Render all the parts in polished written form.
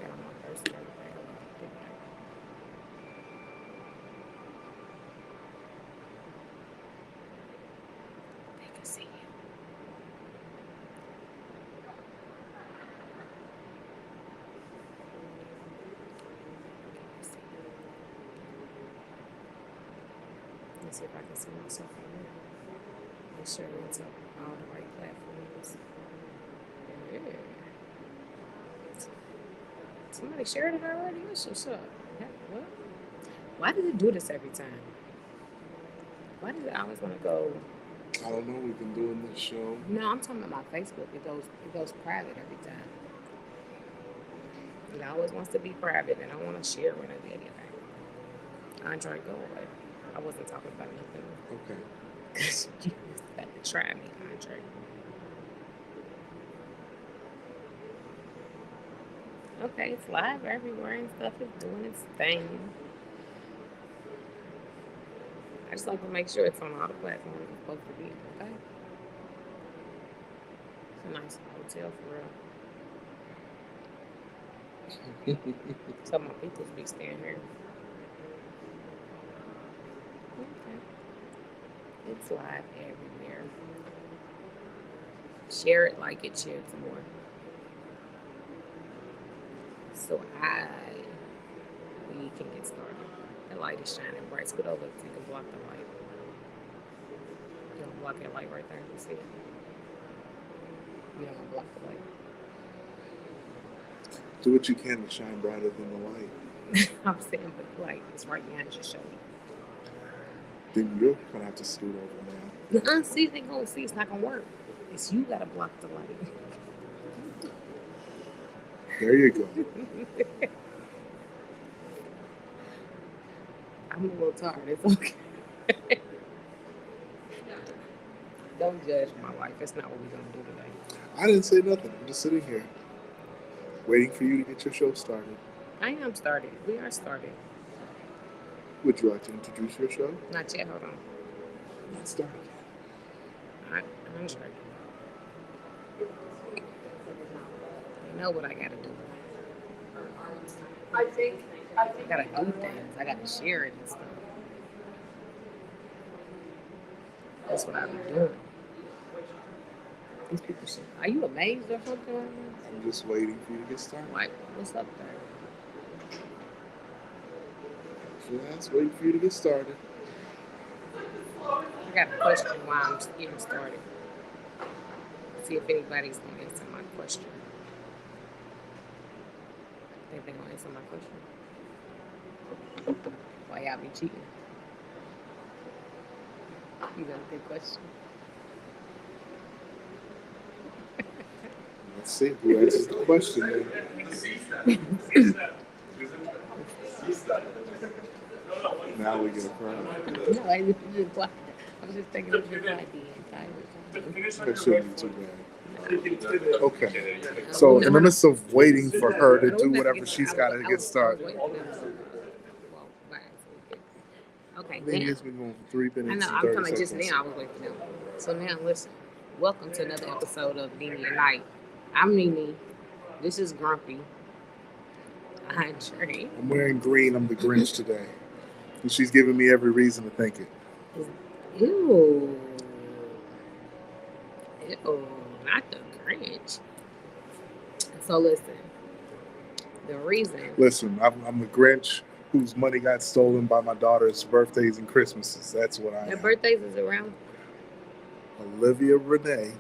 that on my purse and everything. They can see you. Let's see if I can see myself on there. Make sure it's on all the right platforms. Yeah. Somebody shared it already? What's up? What? Why does it do this every time? Why does it always want to go? I don't know. We've been doing this show. No, I'm talking about my Facebook. It goes private every time. It always wants to be private, and I want to share when I did anything. Andre, go away. I wasn't talking about nothing. Okay. You got to try me, Andre. Okay, it's live everywhere and stuff is doing its thing. I just like to make sure it's on all the platforms it's supposed to be. Okay. It's a nice hotel for real. Some of my people be staying here. Okay. It's live everywhere. Share it, like it, share it some more. So we can get started. The light is shining bright. Scoot over so you can block the light. You don't block that light right there. You see it? You don't want to block the light. Do what you can to shine brighter than the light. I'm saying, but the light is right behind your shoulder. Then you're going to have to scoot over now. See, they gonna see it's not going to work. It's you got to block the light. There you go. I'm a little tired. It's okay. Don't judge my life. That's not what we're going to do today. I didn't say nothing. I'm just sitting here waiting for you to get your show started. I am started. We are started. Would you like to introduce your show? Not yet. Hold on. Not started. I'm started. You know what I got to do. I got to do things. I got to share it and stuff. That's what I be doing. These people should. Are you amazed or something right now? I'm just waiting for you to get started. Like, what's up there? Just waiting for you to get started. I got a question while I'm getting started. See if anybody's going to answer my question. Think they're going to answer my question? Why y'all be cheating? You got a good question. Let's see who answers the question. Now we get a problem. No, I was just thinking it was like the entire. That shouldn't be too bad. Okay. So in the midst of waiting for her to do whatever she's got to get started. Okay. Maybe it's been going for 3 minutes. I know. I'm coming just now. I was waiting for them. So now, listen. Welcome to another episode of NeNe and Night. I'm NeNe. This is Grumpy. Andre. I'm wearing green. I'm the Grinch today. And she's giving me every reason to think it. Ew. Ew. Not the Grinch. So listen. The reason. Listen, I'm the Grinch whose money got stolen by my daughter's birthdays and Christmases. That's what I am. Their birthdays is around? Olivia Renee's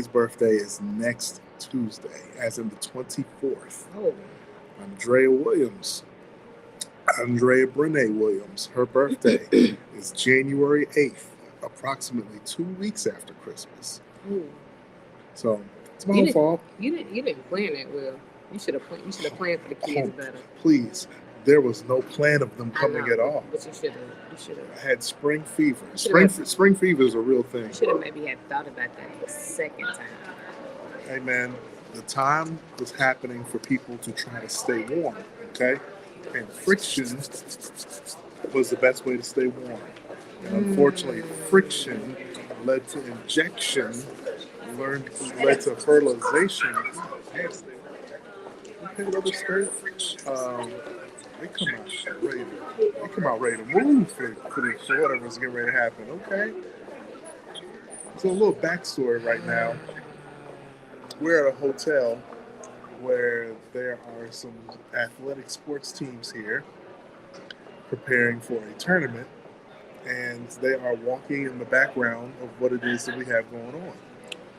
birthday is next Tuesday, as in the 24th. Oh. Andrea Brene Williams, her birthday is January 8th, approximately 2 weeks after Christmas. Ooh. So it's my own fault. You didn't plan that well. You should have planned for the kids better. Please. There was no plan of them coming at all. But you should have. I had spring fever. Spring fever is a real thing. You should have maybe had thought about that the second time. Hey man, the time was happening for people to try to stay warm, okay? And friction was the best way to stay warm. And unfortunately, friction led to injection, led to fertilization. pink leather skirt. They come out ready to move for whatever's getting ready to happen. Okay. So a little backstory right now. We're at a hotel where there are some athletic sports teams here preparing for a tournament, and they are walking in the background of what it is that we have going on.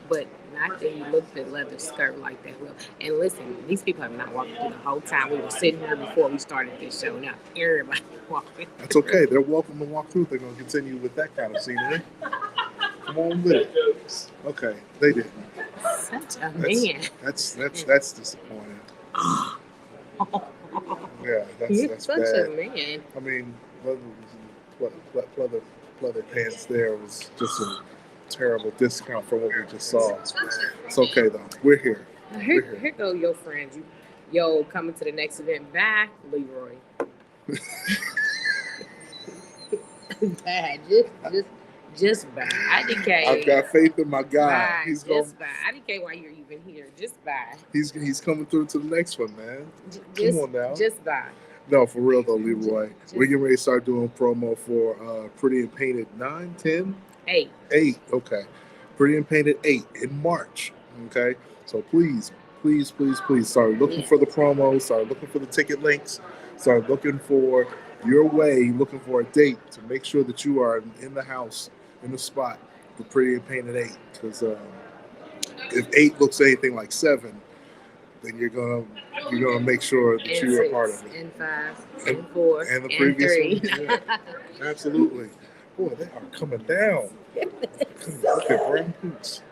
But not that he looked at leather skirt like that. Well, and listen, these people have not walked through the whole time. We were sitting here before we started this show. Now everybody walking. That's okay. They're welcome to walk through. They're going to continue with that kind of scenery. Come on with it. Okay, they didn't. Such a man. That's disappointing. Yeah, that's such bad. a man. I mean, leather pants there was just a terrible discount for what we just saw. It's okay though. We're here. Here go your friends. Yo, coming to the next event. Bye, Leroy. Bad. Just bye. IDK. I've got faith in my guy. Bye. He's just bye. IDK, why you're even here? Just bye. He's coming through to the next one, man. Come on now. Just bye. No, for real though, Leroy. We're getting ready to start doing promo for Pretty and Painted 9, 10? 8. 8, okay. Pretty and Painted 8 in March, okay? So please start looking for the promos, start looking for the ticket links, start looking for your way, looking for a date to make sure that you are in the house, in the spot for Pretty and Painted 8. Because if 8 looks anything like 7, then you're gonna make sure that you are part of it. And 5, and 4, and the previous 3. one. Yeah, absolutely. Boy, they are coming down. Look at Brian Boots.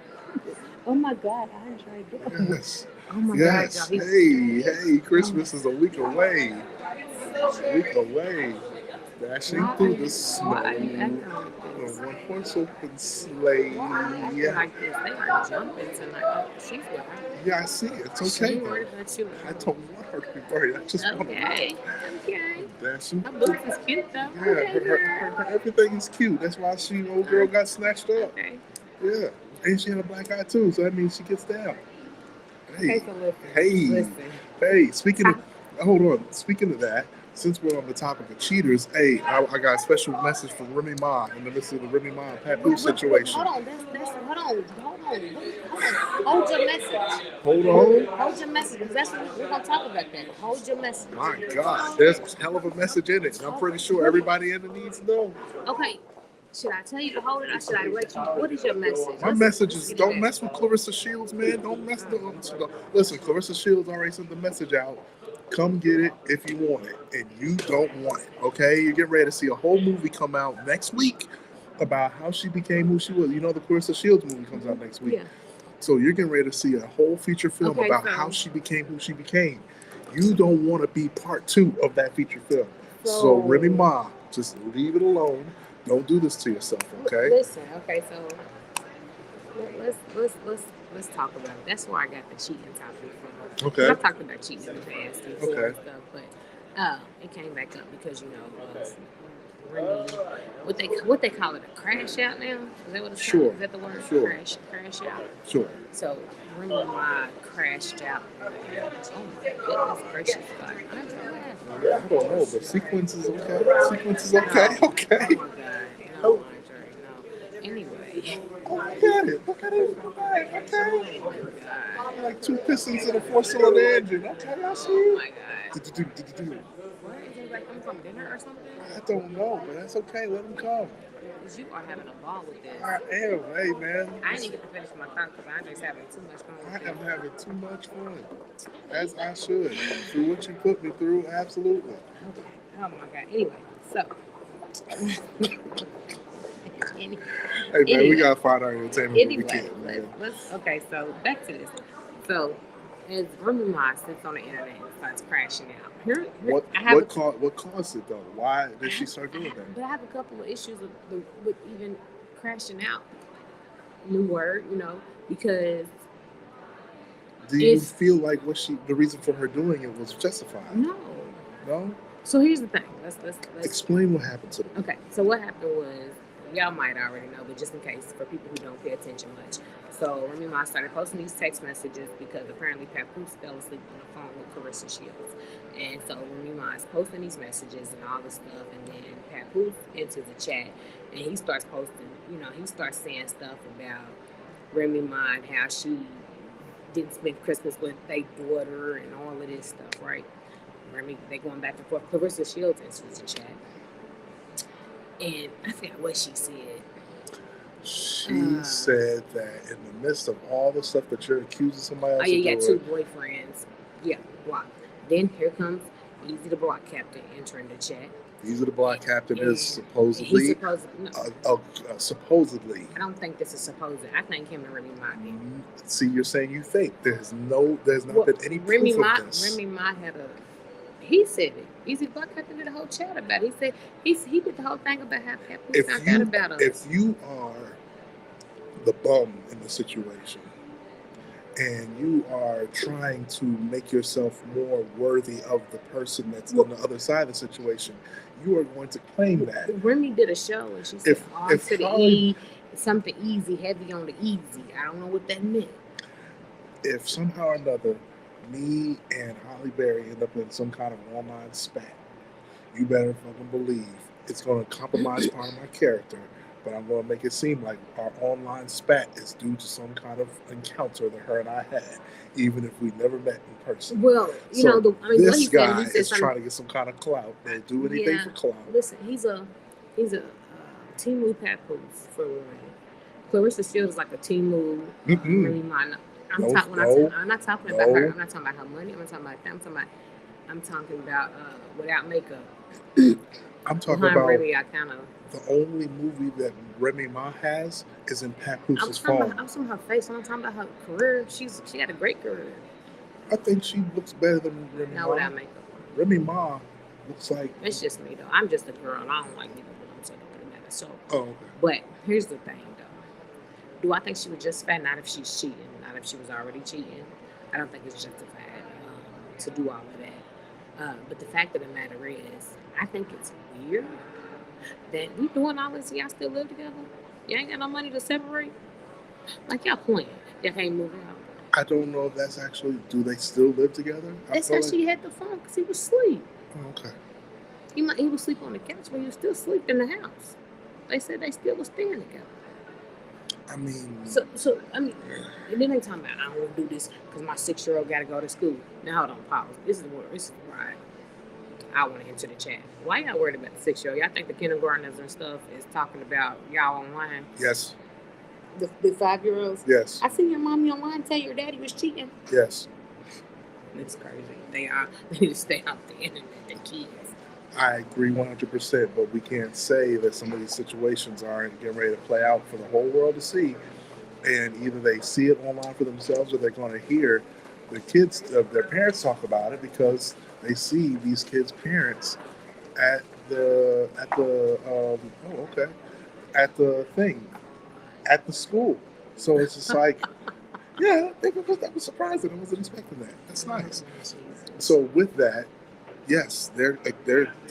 Oh my God, Andre. Yes. Oh my yes. God. Hey, Christmas is a week away. Dashing through the snow. A one-horse open sleigh. Yeah. Like this. They are jumping tonight. She's worried. Yeah, I see it. It's okay. I don't want her to be worried. I just want to Okay. dashing. Her book is cute though. Yeah, her everything is cute. That's why old girl got snatched up. Okay. Yeah. And she had a black eye too, so that means she gets down. Hey. Okay, so listen. Hey, speaking of that, since we're on the topic of cheaters, hey, I got a special message from Remy Ma in the midst of the Remy Ma and Papoose situation. Hold on. Hold your message. Hold on. Hold your message, because that's what we're going to talk about that. Hold your message. My God, there's a hell of a message in it. And I'm pretty sure everybody in it needs to know. Okay. Should I tell you to hold it, or should I let you? What is your message? My message is don't mess with Clarissa Shields, man. Don't mess with them. Listen, Clarissa Shields already sent the message out. Come get it if you want it, and you don't want it, okay? You're getting ready to see a whole movie come out next week about how she became who she was. You know, the Clarissa Shields movie comes out next week. Yeah. So you're getting ready to see a whole feature film about how she became who she became. You don't want to be part 2 of that feature film. So Remy Ma, just leave it alone. Don't do this to yourself, okay? Listen, okay, so let's talk about it. That's where I got the cheating topic from. Okay. I've talked about cheating in the past before and stuff, but it came back up because Remy, what they call it, a crash out now? Is that what it's called? Is that the word? Sure. Crash out. Sure. So Remy Ma crashed out. Oh my goodness gracious! I don't know, but sequence is okay. Okay. Oh my God. No, Andre, no. Anyway. Look at it. Okay. Oh my God. Like 2 pistons in a 4-cylinder engine. Okay, I see you. Oh my God. Where is everybody coming from? Dinner or something? I don't know, but that's okay. Let them come. Because you are having a ball with this. I am. Hey, man. I didn't get to finish my thought because Andre's having too much fun with I am having too much fun. As I should. Through what you put me through, absolutely. Okay. Oh my God. Anyway, so. Hey, man, we got to find our entertainment when we can. Okay, so back to this. So, as Remy Ma sits on the internet and starts crashing out. What caused it, though? Why did she start doing that? But I have a couple of issues with even crashing out. New word, because... Do you feel like the reason for her doing it was justified? No? So here's the thing. Let's explain what happened to them. Okay, so what happened was, y'all might already know, but just in case for people who don't pay attention much. So Remy Ma started posting these text messages because apparently Papoose fell asleep on the phone with Clarissa Shields. And so Remy Ma is posting these messages and all this stuff, and then Papoose enters the chat and he starts posting, he starts saying stuff about Remy Ma and how she didn't spend Christmas with their daughter and all of this stuff, right? Remy, they going back and forth. Clarissa Shields enters the chat. And I forgot what she said. She said that in the midst of all the stuff that you're accusing somebody else of doing. You got 2 boyfriends. Yeah, block. Then here comes Easy the Block Captain entering the chat. Easy the Block Captain is supposedly. Supposedly. I don't think this is supposed. I think him and Remy Ma did. See, you're saying you think. There's not been any proof of this. Remy Ma had he said it. Easy the Block Captain did a whole chat about it. He said he did the whole thing about how Papoose found out about us. If you are the bum in the situation and you are trying to make yourself more worthy of the person that's on the other side of the situation, you are going to claim that. Remy did a show and she said, to the E, something easy, heavy on the easy. I don't know what that meant. If somehow or another, me and Holly Berry end up in some kind of online spat, you better fucking believe it's going to compromise part of my character, but I'm going to make it seem like our online spat is due to some kind of encounter that her and I had, even if we never met in person. Well, this guy is trying to get some kind of clout. They'll do anything for clout. Listen, he's a Timu Papoose for women. Clarissa Shields is like a Timu Remy Ma. I'm not talking about her. I'm not talking about her money. I'm not talking about that. I'm talking about without makeup. I'm talking about Remy, the only movie that Remy Ma has is in Papoose's phone. I'm talking about her face. I'm not talking about her career. She had a great career. I think she looks better than Remy Ma. Not without makeup. Remy Ma looks like... It's just me, though. I'm just a girl, and I don't like makeup, so it don't really matter. So, okay. But here's the thing, though. Do I think she was justified? Not if she's cheating. Not if she was already cheating. I don't think it's justified to do all of that. But the fact of the matter is, I think it's weird that we doing all this and y'all still live together. You ain't got no money to separate. Like y'all playing. Y'all can't move out. I don't know if that's actually. Do they still live together? They said she had the phone because he was asleep. Oh, okay. He was asleep on the couch, but he was still asleep in the house. They said they still was staying together. I mean, and then they talking about I don't want to do this because my 6-year-old got to go to school. Now hold on, pause. This is where I want to enter the chat. Why y'all worried about the 6-year-old? Y'all think the kindergartners and stuff is talking about y'all online? Yes. The 5-year-olds? Yes. I seen your mommy online tell your daddy was cheating. Yes. It's crazy. They need to stay off the internet. The kids. I agree 100%, but we can't say that some of these situations aren't getting ready to play out for the whole world to see. And either they see it online for themselves or they're going to hear their kids, their parents talk about it because they see these kids' parents at the school. So it's just like, yeah, that was surprising. I wasn't expecting that. That's nice. So with that, yes, there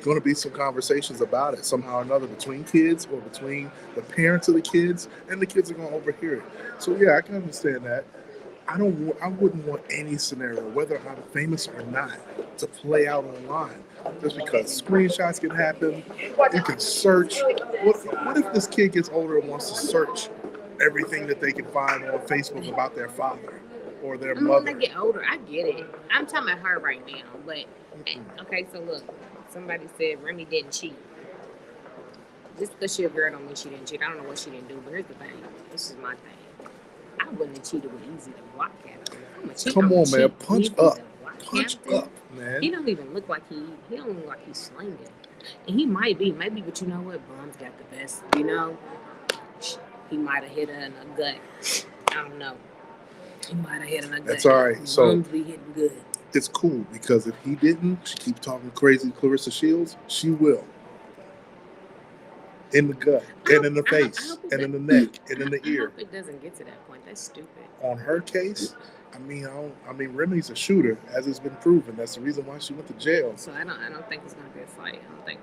going to be some conversations about it somehow or another between kids or between the parents of the kids, and the kids are going to overhear it. So yeah, I can understand that. I wouldn't want any scenario, whether I'm famous or not, to play out online. Just because screenshots can happen, you can search. What if this kid gets older and wants to search everything that they can find on Facebook about their father or their mother? When they get older, I get it. I'm talking about her right now, but okay. So look, somebody said Remy didn't cheat. Just because she's a girl don't mean she didn't cheat. I don't know what she didn't do, but here's the thing. This is my thing. I wouldn't have cheated with Easy the Block Captain. Come on, man. Punch up, man. He don't even look like he don't look like he's slinging. And he might be, maybe, but you know what? Bum's got the best, you know? He might have hit her in the gut. I don't know. He might have hit her in the gut. That's all right. So Bums be hitting good. It's cool because if he didn't, she keep talking crazy Clarissa Shields, she will. In the gut, and in the face, and in the neck, and in the ear. I hope it doesn't get to that point. That's stupid. On her case, I mean, Remy's a shooter, as has been proven. That's the reason why she went to jail. So I don't think it's gonna be a fight. I don't think,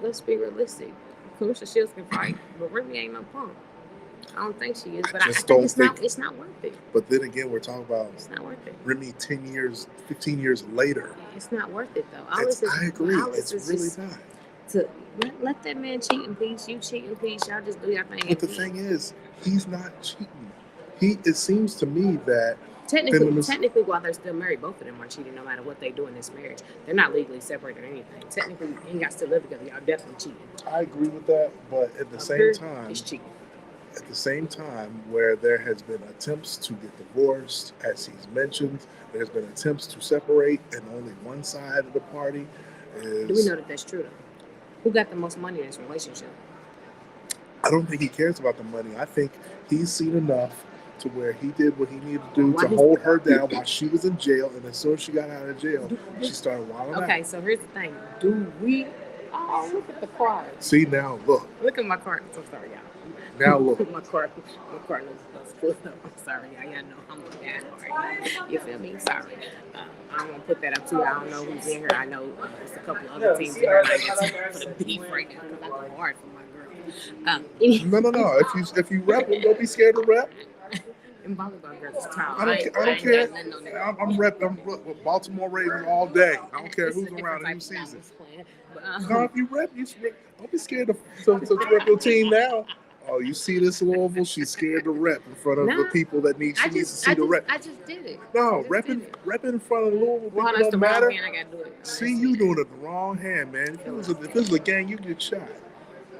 let's be realistic. Clarissa Shields can fight, but Remy ain't no punk. I don't think she is, but I I just think don't it's not worth it. But then again, we're talking about It's not worth it. Remy 10 years, 15 years later. It's not worth it though. I agree. It's really not. To let that man cheat in peace. You cheat in peace. Y'all just do your thing. But the thing is, he's not cheating. It seems to me that technically, while they're still married, both of them are cheating no matter what they do in this marriage. They're not legally separated or anything. Technically, you got to still live together. Y'all definitely cheating. I agree with that, but at the same time, it's cheating. At the same time, where there has been attempts to get divorced, as he's mentioned, there's been attempts to separate, and only one side of the party is. Do we know that that's true though? Who got the most money in this relationship? I don't think he cares about the money. I think he's seen enough to where he did what he needed to do to hold her down while she was in jail, and as soon as she got out of jail, she started wilding out. Okay, so here's the thing. Do we... Oh, look at the card. See, now, look. Look at my card. I'm sorry, y'all. Now, look. my card looks full up. I'm sorry, y'all. Y'all know I'm a bad card. You feel me? Sorry. I don't want to put that up, too. I don't know who's in here. I know there's a couple of other teams in here. I just put a beef right now because I go hard for my girl. No. If you rep, don't be scared to rep. And volleyball girls is tall. I don't care. I'm with Baltimore Ravens all day. I don't care who's around and who sees it. No, if you rep, don't be scared to rep your team now. Oh, you see this Louisville? She's scared to rep in front of the people that needs to see the rep. I just did it. No, rep in front of Louisville. Well, that's the wrong hand. I gotta do it. See, you doing it the wrong hand, man. If this was a gang, you get shot.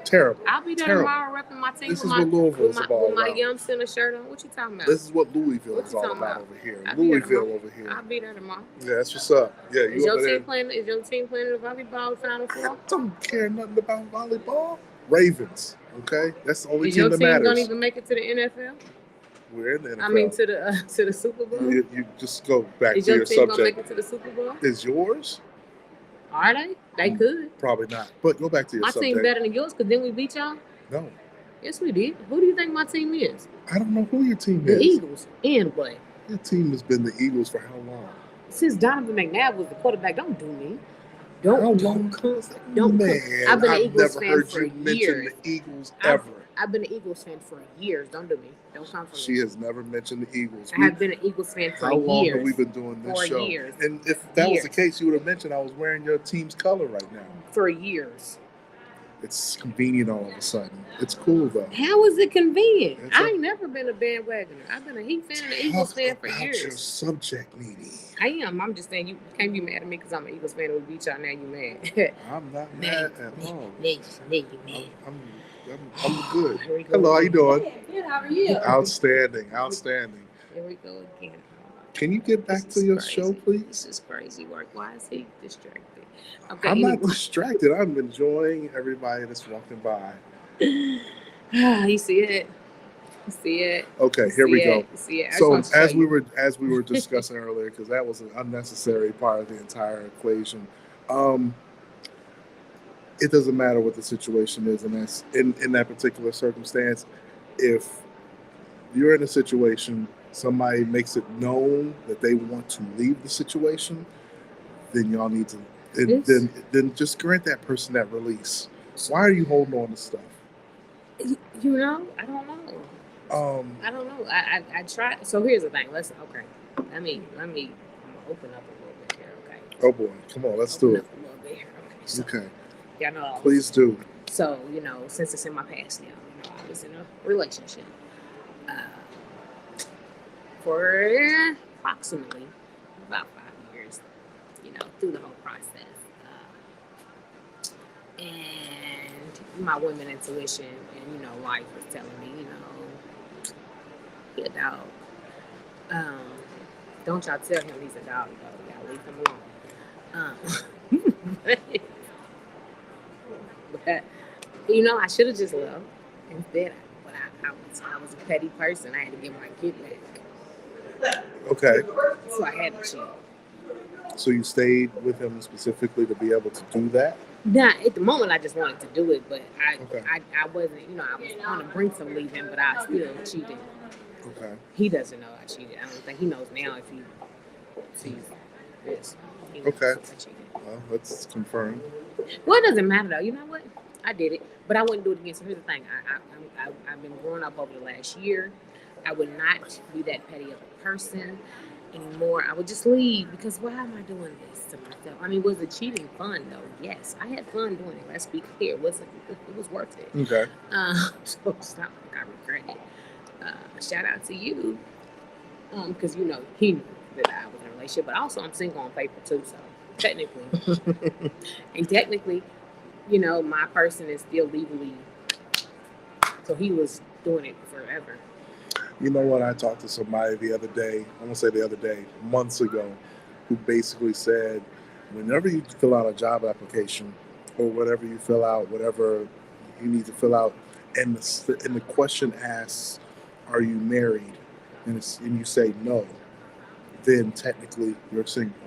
Terrible. I'll be there tomorrow repping my team. This is what Louisville is about. With my Young Center shirt on. What you talking about? This is what Louisville is all about over here. Louisville over here. I'll be there tomorrow. Yeah, that's what's up. Yeah, Is your team playing the volleyball Final Four? I don't care nothing about volleyball. Ravens. Okay, that's the only team that matters. Is your team don't even make it to the NFL? We're in the NFL. I mean, to the Super Bowl. You just go back to your subject. Is your team gonna make it to the Super Bowl? Is yours? Are they? They could. Probably not. But go back to your subject. My team better than yours, because then we beat y'all? No. Yes, we did. Who do you think my team is? I don't know who your team is. The Eagles. And what? Your team has been the Eagles for how long? Since Donovan McNabb was the quarterback. Don't do me. Don't. Man, I've been an Eagles fan heard for you mention years. the Eagles ever. I've been an Eagles fan for years. Don't do me. Don't come for me. She has never mentioned the Eagles. I have been an Eagles fan for years. How long have we been doing this show? Years. And if that was the case, you would have mentioned I was wearing your team's color right now. For years. It's convenient all of a sudden. It's cool though. How is it convenient? I ain't never been a bandwagoner. I've been a Heat fan and an Eagles fan for years. Your subject, NeNe. I am. I'm just saying you can't be mad at me because I'm an Eagles fan and we beat y'all. Now you mad. I'm not mad at all. You mad. I'm good. Hello, how you doing? Good. How are you? Outstanding. Here we go again. Can you get back to your show, please? This is crazy work. Why is he distracted? Okay, I'm not distracted. I'm enjoying everybody that's walking by. You see it? You see it? Okay, here we go. See it? So as we were discussing earlier, because that was an unnecessary part of the entire equation. It doesn't matter what the situation is, and that's in that particular circumstance. If you're in a situation, somebody makes it known that they want to leave the situation, then y'all need to then just grant that person that release. Why are you holding on to stuff? I don't know. I don't know. I try. So here's the thing. Let me. I'm gonna open up a little bit here. Okay. Oh boy, come on, let's do it. A little bit here. Okay. So, okay. Y'all know. Please do. So since it's in my past now, I was in a relationship for approximately about 5 years. Through the whole process. And my women intuition and life was telling me, he a dog. Don't y'all tell him he's a dog though. Y'all leave him alone. But I should have just left instead. But I was a petty person. I had to get my kid back. Okay. So I had to cheat. So you stayed with him specifically to be able to do that? Nah, at the moment I just wanted to do it, but I wasn't, I was on the brink of leaving, but I still cheated. Okay. He doesn't know I cheated. I don't think he knows now if he sees this. Okay. Well, let's confirm. Well, it doesn't matter though. You know what? I did it, but I wouldn't do it again. So here's the thing: I've been growing up over the last year. I would not be that petty of a person anymore. I would just leave because why am I doing this to myself? I mean, was the cheating fun though? Yes, I had fun doing it. Let's be clear, it was worth it. Okay. So it's not like I regret it. Shout out to you, because he knew that I was in a relationship, but also I'm single on paper too. So technically, my person is still legally. So he was doing it forever. You know what? I talked to somebody the other day, I won't say the other day, months ago, who basically said, whenever you fill out a job application or whatever you fill out, whatever you need to fill out, and the question asks, are you married? And you say no, then technically you're single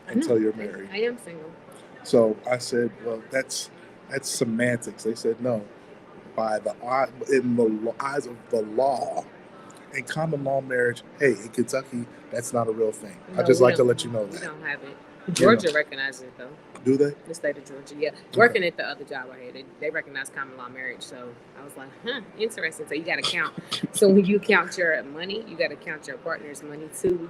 until you're married. I am single. So I said, well, that's semantics. They said no. In the eyes of the law, in common law marriage, hey, in Kentucky, that's not a real thing. No, I just like to let you know that. We don't have it. Georgia recognizes it though. Do they? The state of Georgia, yeah. Working at the other job I had, they recognize common law marriage. So I was like, interesting. So you got to count. So when you count your money, you got to count your partner's money too,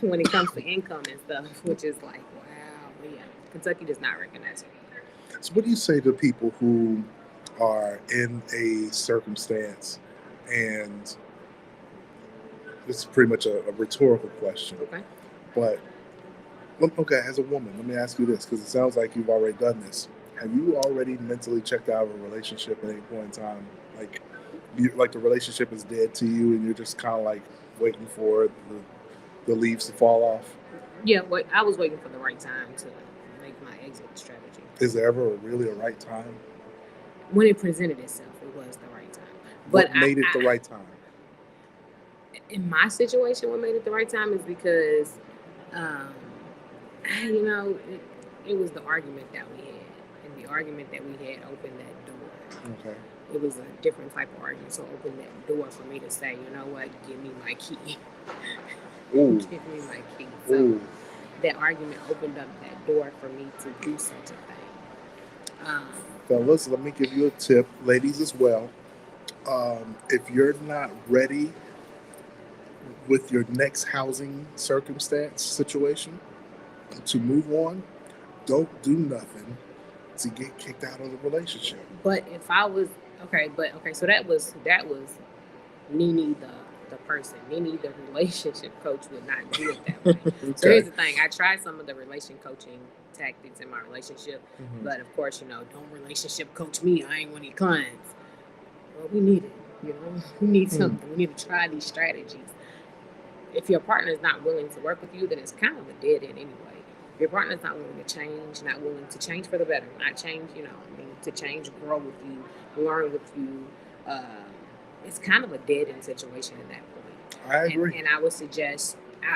when it comes to income and stuff, which is like, wow. But yeah, Kentucky does not recognize it. So what do you say to people who are in a circumstance, and this is pretty much a rhetorical question. Okay. But, okay, as a woman, let me ask you this, because it sounds like you've already done this. Have you already mentally checked out of a relationship at any point in time? Like the relationship is dead to you and you're just kind of like waiting for the leaves to fall off? Yeah, I was waiting for the right time to make my exit strategy. Is there ever really a right time? When it presented itself, it was the right time. What made it the right time? In my situation, what made it the right time is because, it was the argument that we had. And the argument that we had opened that door. Okay. It was a different type of argument. So opened that door for me to say, you know what, give me my key. Ooh. Give me my key. So that argument opened up that door for me to do such a thing. Fellas, let me give you a tip. Ladies as well. If you're not ready with your next housing situation to move on, don't do nothing to get kicked out of the relationship. But if I was so that was NeNe the person. NeNe the relationship coach would not do it that way. Okay. So here's the thing: I tried some of the relation coaching tactics in my relationship, but of course, don't relationship coach me. I ain't one of your clients. Well, we need it. We need something. We need to try these strategies. If your partner is not willing to work with you, then it's kind of a dead end anyway. If your partner is not willing to change, not willing to change for the better, not change, to change, grow with you, learn with you, it's kind of a dead end situation at that point. I agree. And I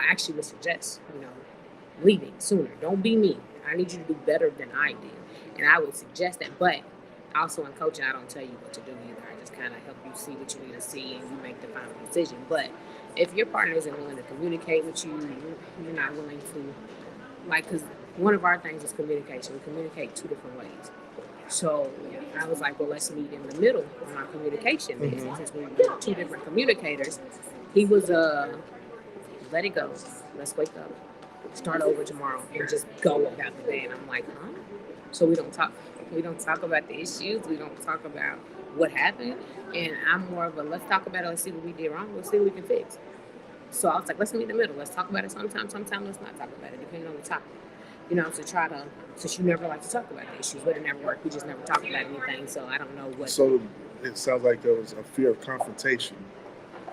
actually would suggest, leaving sooner. Don't be me. I need you to do better than I did. And I would suggest that. But also in coaching, I don't tell you what to do either. I just kind of help you see what you need to see and you make the final decision. But if your partner isn't willing to communicate with you, you're not willing to, because one of our things is communication. We communicate two different ways. So I was like, well, let's meet in the middle on our communication. Since we're two different communicators, he was, let it go. Let's wake up. Start over tomorrow and just go about the day. And I'm like, So we don't talk about the issues. We don't talk about what happened. And I'm more of a, let's talk about it. Let's see what we did wrong. Let's see what we can fix. So I was like, let's meet in the middle. Let's talk about it sometime. Sometime let's not talk about it, depending on the topic. To try to, since you never like to talk about the issues, but it never worked. We just never talked about anything. So I don't know what. So it sounds like there was a fear of confrontation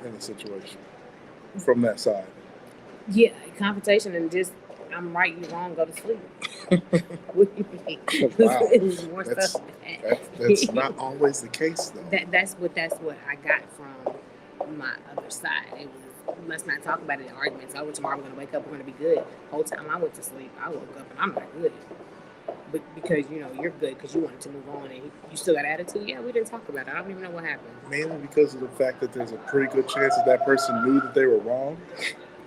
in the situation from that side. Yeah, confrontation and just, I'm right, you wrong, go to sleep. What do you mean? Wow. It was more stuff. That's not always the case, though. That's what I got from my other side. It was, let's not talk about it in arguments. Oh, tomorrow we're going to wake up, we're going to be good. Whole time I went to sleep, I woke up and I'm not good. But because, you're good because you wanted to move on and you still got attitude. Yeah, we didn't talk about it. I don't even know what happened. Mainly because of the fact that there's a pretty good chance that person knew that they were wrong.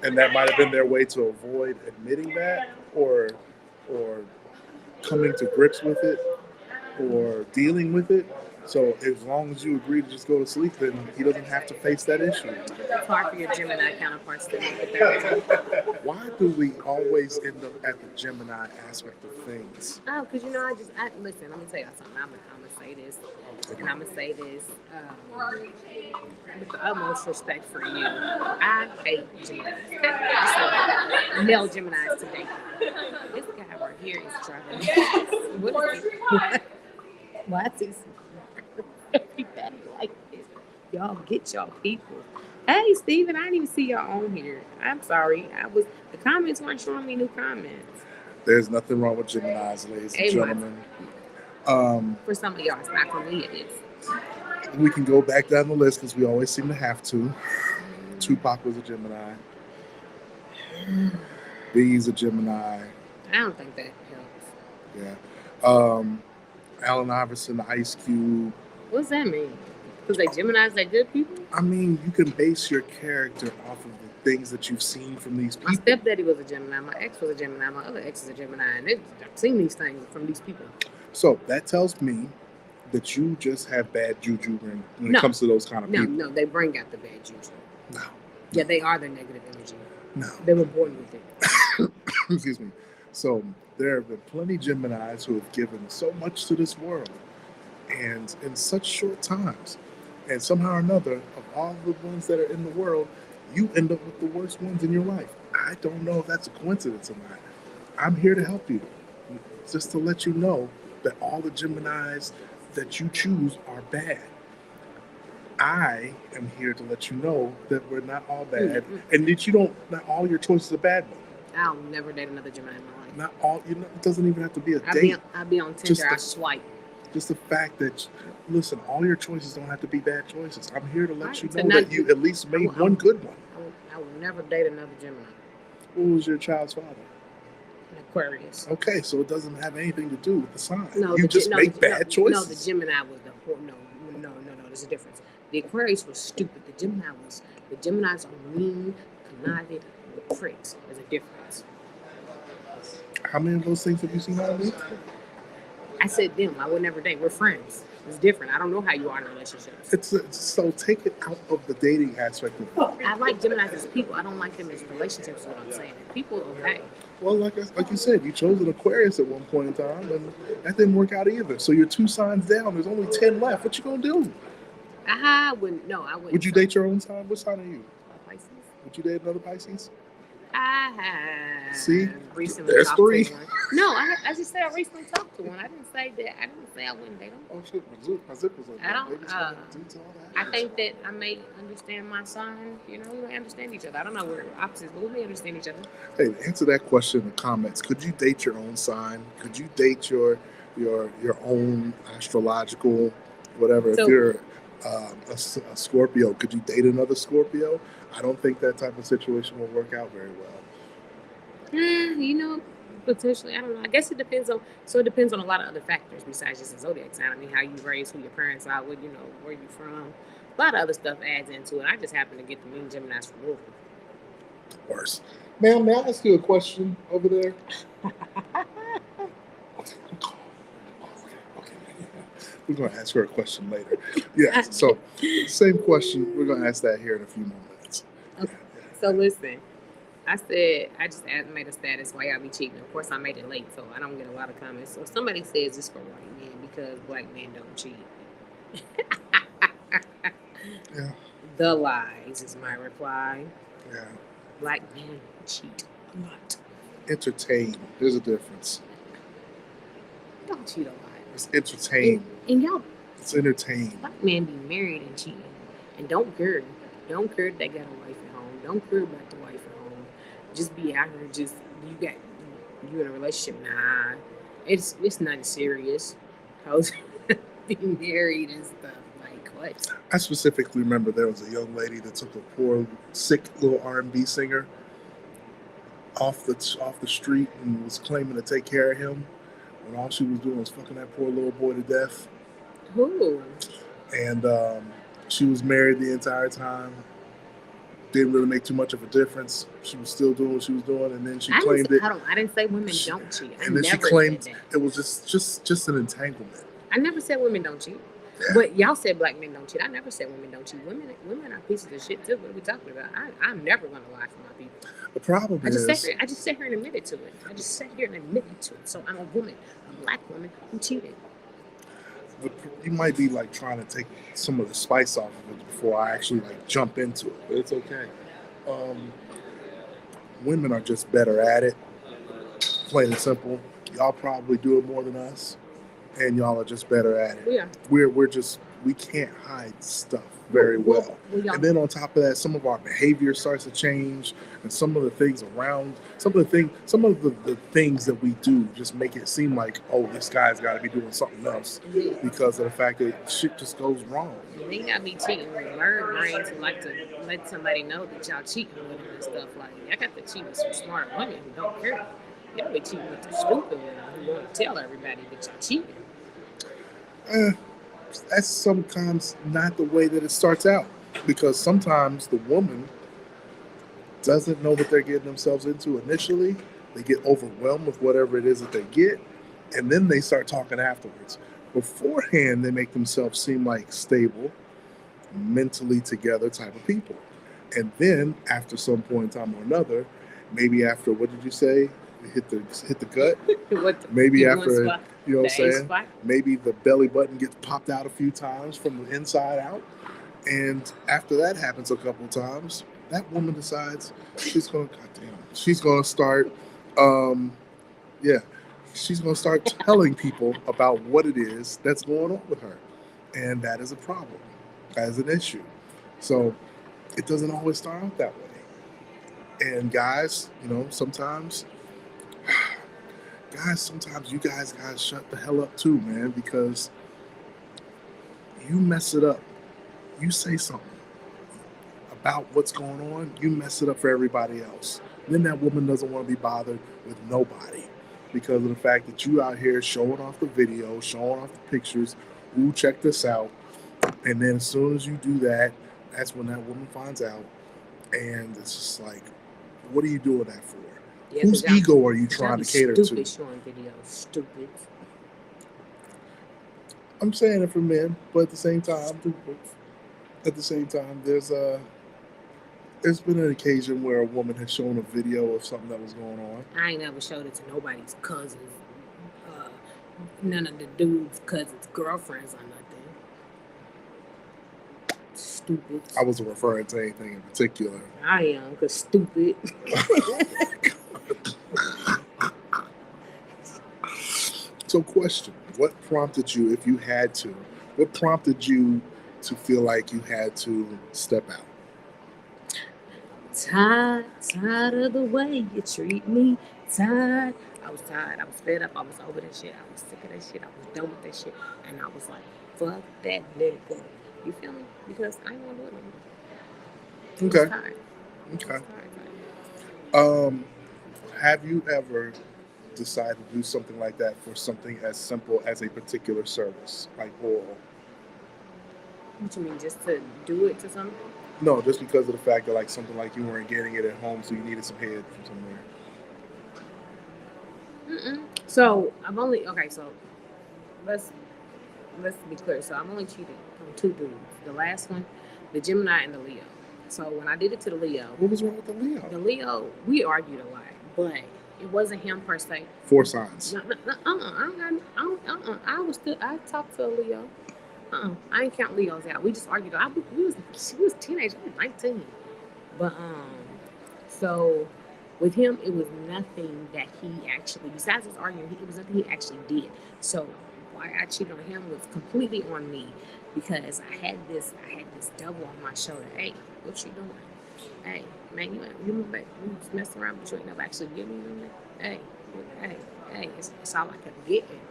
And that might have been their way to avoid admitting that or coming to grips with it. or dealing with it. So as long as you agree to just go to sleep, then he doesn't have to face that issue. It's hard for your Gemini counterparts to make it there. Why do we always end up at the Gemini aspect of things? Oh, because listen, I'm gonna tell y'all something. I'm gonna say this, and I'm gonna say this with the utmost respect for you. I hate Geminis. So, male Geminis today. This guy right here is driving me nuts. What is it? Why is this everybody like this? Y'all get y'all people. Hey, Steven, I didn't even see y'all on here. I'm sorry. The comments weren't showing me new comments. There's nothing wrong with Geminis, ladies and gentlemen. For some of y'all, it's not for me, it is. We can go back down the list because we always seem to have to. Tupac was a Gemini. B's a Gemini. I don't think that helps. Yeah. Allen Iverson, Ice Cube. What does that mean? Because they Geminis, they good people? I mean, you can base your character off of the things that you've seen from these people. My stepdaddy was a Gemini. My ex was a Gemini. My other ex is a Gemini. And I've seen these things from these people. So that tells me that you just have bad juju when it comes to those kind of people. No, they bring out the bad juju. No. Yeah, they are the negative energy. No. They were born with it. Excuse me. So there have been plenty of Geminis who have given so much to this world and in such short times. And somehow or another, of all the ones that are in the world, you end up with the worst ones in your life. I don't know if that's a coincidence or not. I'm here to help you. Just to let you know that all the Geminis that you choose are bad. I am here to let you know that we're not all bad, and that not all your choices are bad ones. I'll never date another Gemini in my life. Not all, it doesn't even have to be a date. I'll be on Tinder, I swipe. Just the fact that, listen, all your choices don't have to be bad choices. I'm here to let you know that you at least made one good one. I will never date another Gemini. Who was your child's father? An Aquarius. Okay, so it doesn't have anything to do with the sign. No, you just make bad choices. No, the Gemini was no. There's a difference. The Aquarius was stupid. The Geminis are mean, conniving, with pricks. There's a difference. How many of those things have you seen out of me? I said them. I would never date. We're friends. It's different. I don't know how you are in relationships. So take it out of the dating aspect of it. I like Geminis as people. I don't like them as relationships. Is what I'm saying. People, okay. Well, like you said, you chose an Aquarius at one point in time, and that didn't work out either. So you're 2 signs down. There's only 10 left. What you gonna do? I wouldn't. No, I wouldn't. Would you date your own sign? What sign are you? Pisces. Would you date another Pisces? I have. See, recently there's 3. No, I just said I recently talked to one. I didn't say that. I didn't say I wouldn't date them. Oh shit, my zip was like I don't. I think that I may understand my sign. We may understand each other. I don't know we're opposites, but we may understand each other. Hey, answer that question in the comments. Could you date your own sign? Could you date your own astrological whatever? So, if you're a Scorpio, could you date another Scorpio? I don't think that type of situation will work out very well. Potentially, I don't know. I guess it depends on a lot of other factors besides just the zodiac sign. I mean, how you raised, who your parents are, where you from. A lot of other stuff adds into it. I just happen to get the mean Geminis from Louisville. Worse. Ma'am, may I ask you a question over there? We're going to ask her a question later. Yeah, so same question. We're going to ask that here in a few more minutes. Okay. Yeah. So listen, I just made a status why y'all be cheating. Of course, I made it late, so I don't get a lot of comments. So if somebody says it's for white men because black men don't cheat. Yeah. The lies is my reply. Yeah. Black men cheat not. Entertain. There's a difference. Don't cheat a lot. It's entertain. And y'all. It's entertain. Black men be married and cheating. And don't care. Don't care if they got a wife at home. Don't care about the wife at home. Just be out here. You in a relationship. Nah. It's nothing serious. How's be married and stuff. Like what? I specifically remember there was a young lady that took a poor, sick little R&B singer off the street and was claiming to take care of him when all she was doing was fucking that poor little boy to death. Who? And she was married the entire time. Didn't really make too much of a difference. She was still doing what she was doing, and then she claimed it. I didn't say women don't cheat. And then she claimed it was just an entanglement. I never said women don't cheat. But y'all said black men don't cheat. I never said women don't cheat. Women are pieces of shit too. What are we talking about? I'm never gonna lie for my people. The problem I just is, sat here and admitted to it. I just sat here and admitted to it. So I'm a woman, a black woman who cheated. you might be like trying to take some of the spice off of it before I actually like jump into it. But it's okay. Um, Women are just better at it. Plain and simple. Y'all probably do it more than us, and y'all are just better at it. Yeah. We're just we can't hide stuff very well. And then on top of that, some of our behavior starts to change, and some of the things around, some of the things that we do just make it seem like, oh, this guy's got to be doing something else because of the fact that shit just goes wrong. You ain't gotta be cheating with bird brains who like to let somebody know that y'all cheating with them and stuff. Like, I got to cheat with some smart women who don't care. Y'all be cheating with the stupid women who want to tell everybody that y'all cheating. That's sometimes not the way that it starts out, because sometimes the woman doesn't know what they're getting themselves into initially. They get overwhelmed with whatever it is that they get, and then they start talking afterwards. Beforehand, they make themselves seem like stable, mentally together type of people. And then after some point in time or another, maybe after, what did you say? Hit the gut. Maybe after, you know what I'm saying? Maybe the belly button gets popped out a few times from the inside out. And after that happens a couple of times, that woman decides she's gonna start she's gonna start telling people about what it is that's going on with her. And that is a problem. That is an issue. So it doesn't always start out that way. And guys, sometimes you guys gotta shut the hell up too, man, because you mess it up. You say something about what's going on, you mess it up for everybody else. And then that woman doesn't want to be bothered with nobody because of the fact that you out here showing off the video, showing off the pictures. Ooh, check this out. And then as soon as you do that, that's when that woman finds out. And it's just like, what are you doing that for? Yeah, whose ego are you trying to cater to? Stupid showing videos. Stupid. I'm saying it for men, but at the same time, there's been an occasion where a woman has shown a video of something that was going on. I ain't never showed it to nobody's cousins, none of the dudes' cousins' girlfriends or nothing. Stupid. I wasn't referring to anything in particular. I am, because stupid. So, question: what prompted you, if you had to? What prompted you to feel like you had to step out? Tired of the way you treat me. Tired. I was tired. I was fed up. I was over that shit. I was sick of that shit. I was done with that shit. And I was like, fuck that nigga. You feel me? Because I ain't want to do it no more. Okay. Okay. Have you ever decided to do something like that for something as simple as a particular service, like oral? What you mean, just to do it to something? No, just because of the fact that like something like you weren't getting it at home, so you needed some head from somewhere. So so let's be clear. So I'm only cheated on 2 dudes. The last one, the Gemini and the Leo. So when I did it to the Leo, what was wrong with the Leo? The Leo, we argued a lot, but it wasn't him per se. 4 signs. I talked to a Leo. I ain't count Leos out. We just argued. She was a teenager. I was 19. But so with him, it was nothing that he actually, besides us arguing, it was nothing he actually did. So why I cheated on him was completely on me, because I had this devil on my shoulder. Hey, what you doing? Hey, man, you just messing around, but you ain't never actually give me nothing. Hey, it's all I kept getting.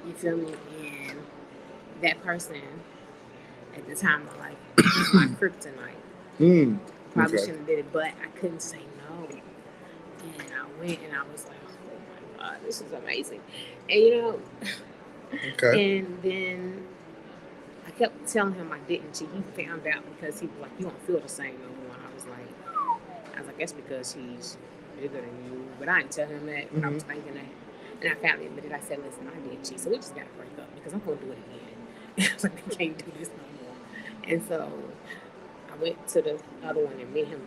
You feel me? And that person at the time of life was my kryptonite. Probably shouldn't have did it, but I couldn't say no. And I went and I was like, oh my God, this is amazing. And and then I kept telling him I didn't cheat. He found out because he was like, you don't feel the same no more. And I was like, that's because he's bigger than you. But I didn't tell him that, but I was thinking that. And I finally admitted, I said, listen, I did cheat, so we just got to break up because I'm going to do it again. I was like, I can't do this no more. And so I went to the other one and met him.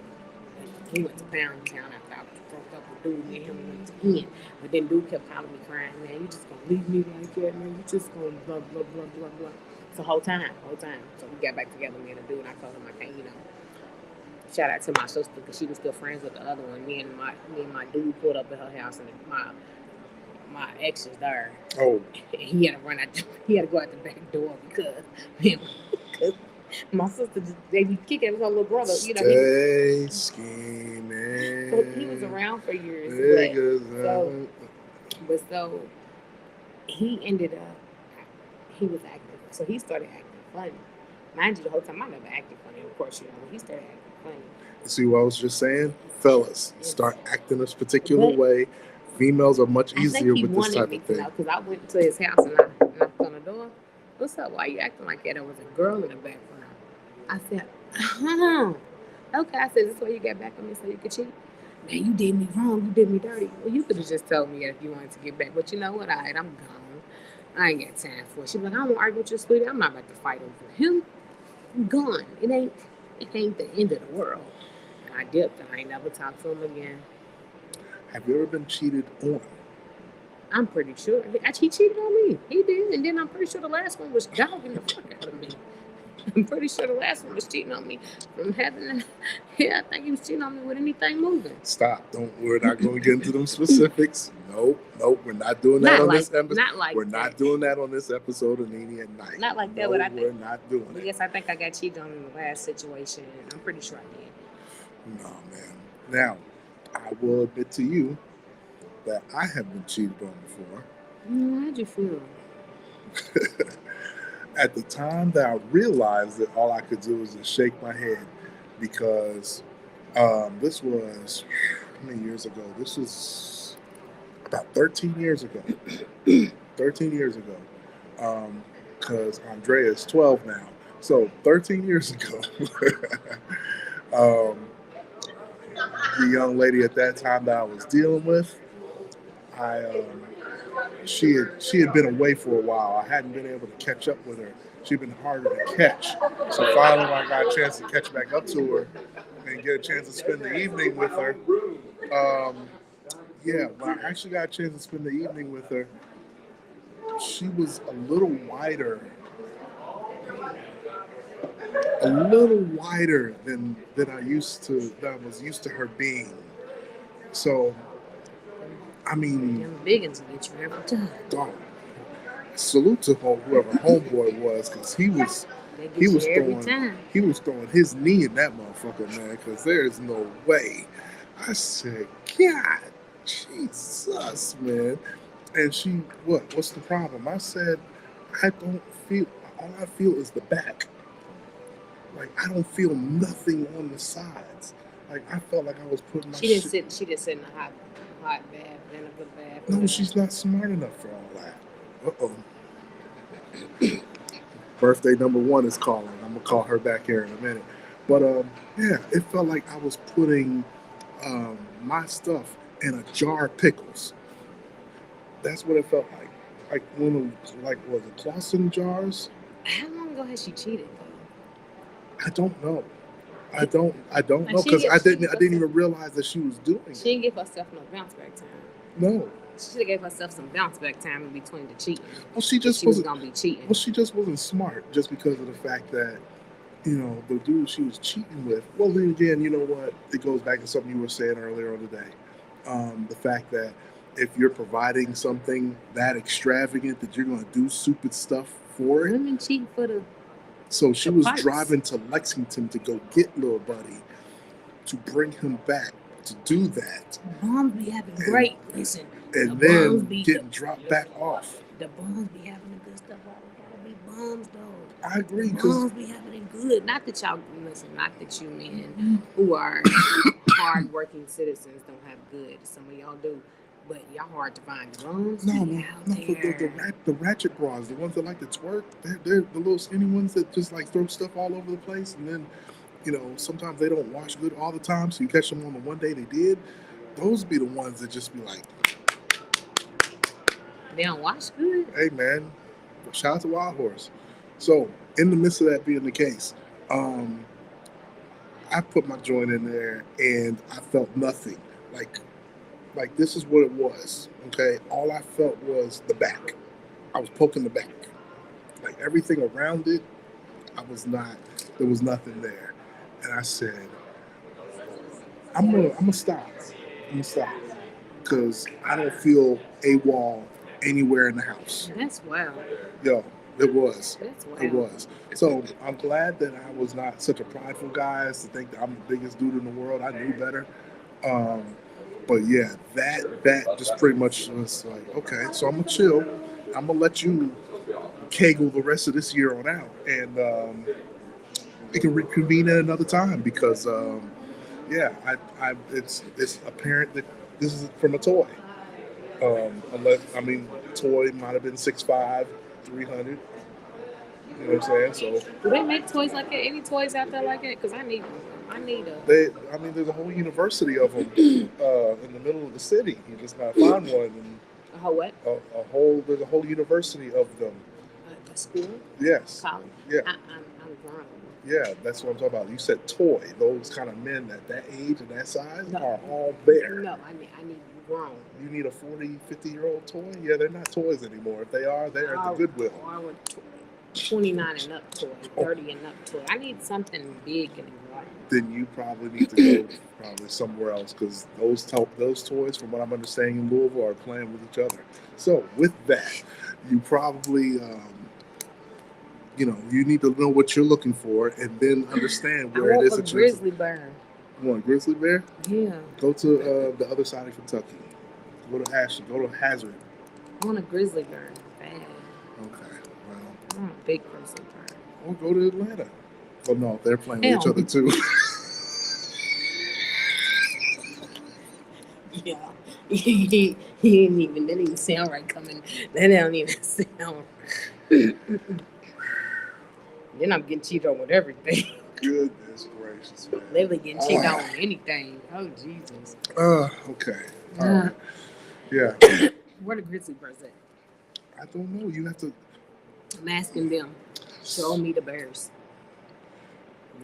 He went to Pound Town after I broke up with dude. Me and him went again. But then dude kept calling me crying, man, you just going to leave me like that, man. You just going to blah, blah, blah, blah, blah. So whole time. So we got back together, me and the dude, and I told him I can't, shout out to my sister because she was still friends with the other one. Me and my dude pulled up at her house and my ex was there. Oh. And he had to run out. He had to go out the back door because my sister they be kicking with her little brother. Stay scheming. So he was around for years. So he ended up. He was acting. So he started acting funny. Mind you, the whole time I never acted funny. Of course, when he started acting funny. See what I was just saying? Fellas, start acting this particular way. Females are much easier with this type of thing. Because I went to his house and I knocked on the door. What's up? Why are you acting like that? There was a girl in the background. I said, okay. I said, this why you got back on me so you could cheat? Man, you did me wrong. You did me dirty. Well, you could have just told me if you wanted to get back. But you know what? All right, I'm gone. I ain't got time for it. She be like, I don't want to argue with your sweetie. I'm not about to fight over him. I'm gone. It ain't the end of the world. And I dipped and I ain't never talked to him again. Have you ever been cheated on? I'm pretty sure. He cheated on me. He did. And then I'm pretty sure the last one was dogging the fuck out of me. I'm pretty sure the last one was cheating on me from having I think he was cheating on me with anything moving. Stop. We're not going to get into them specifics. Nope. We're not doing that on this episode. We're not doing that on this episode of NeNe at Night. Not like that, but I think we're not doing it. Yes, I think I got cheated on in the last situation. I'm pretty sure I did. No, man. Now, I will admit to you that I have been cheated on before. How'd you feel? At the time that I realized that all I could do was just shake my head because this was, how many years ago? This was about 13 years ago. 13 years ago. Because Andrea is 12 now. So 13 years ago, the young lady at that time that I was dealing with, she had been away for a while. I hadn't been able to catch up with her. She'd been harder to catch. So finally, when I got a chance to catch back up to her and get a chance to spend the evening with her, when I actually got a chance to spend the evening with her, she was a little wider than I was used to her being. So, I mean, them biggins get you every time. Dog. Salute to whoever homeboy was, because he was throwing his knee in that motherfucker, man. Because there's no way. I said, God, Jesus, man. And she, what's the problem? I said, all I feel is the back. Like, I don't feel nothing on the sides. Like, I felt like I was putting my She didn't sit in a hot bath, then a good bath. No, she's not smart enough for all that. Birthday number 1 is calling. I'm going to call her back here in a minute. But, it felt like I was putting my stuff in a jar of pickles. That's what it felt like. Like one of, was it Clausen jars? How long ago has she cheated, though? I don't know. I don't know, because I didn't even realize that she was doing it. She didn't give herself no bounce back time. No. She should have gave herself some bounce back time in between the cheating. Well, she was gonna be cheating. Well, she just wasn't smart, just because of the fact that, the dude she was cheating with. Well, then again, you know what? It goes back to something you were saying earlier on today. The fact that if you're providing something that extravagant, that you're going to do stupid stuff for it. Women cheat for the. So she was driving to Lexington to go get little buddy, to bring him back to do that. Moms be having great. Listen. And then getting dropped back off. The bums be having the good stuff. All gotta be bums, though. I agree. Bums be having it good. Not that y'all listen. Not that you men who are hard-working citizens don't have good. Some of y'all do, but y'all hard to find. The bums the ratchet bras, the ones that like to twerk, they're the little skinny ones that just like throw stuff all over the place, and then sometimes they don't wash good all the time, so you catch them on the one day they did. Those be the ones that just be like. They don't wash good. Hey, man, shout out to Wild Horse. So, in the midst of that being the case, um, I put my joint in there and I felt nothing. Like, like this is what it was. Okay, all I felt was the back. I was poking the back. Like everything around it, I was not. There was nothing there, and I said, I'm gonna stop. I'm gonna stop because I don't feel a wall anywhere in the house. That's wild. Yo, it was. That's It wild. was. So I'm glad that I was not such a prideful guy as to think that I'm the biggest dude in the world. I knew better. Um, but yeah, that just pretty much was like, okay, so I'm gonna chill. I'm gonna let you kegel the rest of this year on out, and we can reconvene at another time because yeah, it's apparent that this is from a toy. Unless I mean, toy might have been 6'5", 300. You know what I'm saying? So Do they make toys like that? Any toys out there like that? Because I need one. I need a. I mean, there's a whole university of them in the middle of the city. You just gotta find one, and A whole what? there's a whole university of them. A school? Yes. College? Yeah. I'm grown. Yeah, that's what I'm talking about. You said toy. Those kind of men at that age and that size No. are all there. No, I need grown. You need a 40, 50-year-old toy? Yeah, they're not toys anymore. If they are, they're at the Goodwill. Or I want 29 and up toy, 30 and up toy. I need something big and grown. Then you probably need to go probably somewhere else because those toys, from what I'm understanding in Louisville, are playing with each other. So with that, you probably you need to know what you're looking for and then understand where it is that a grizzly bear. You want a grizzly bear? Yeah. Go to the other side of Kentucky. Go to Ashland. Go to Hazard. I want a grizzly bear. Bad. Okay. Well. I want a big grizzly bear. Or go to Atlanta. Well, no, they're playing with each other too. Yeah. He didn't even. That didn't sound right coming. That don't even sound. Then I'm getting cheated on with everything. Goodness gracious, man. Literally getting cheated on with anything. Oh Jesus. Okay. All right. Yeah. Where the grizzly bears at? I don't know. You have to. I'm asking them. Show me the bears.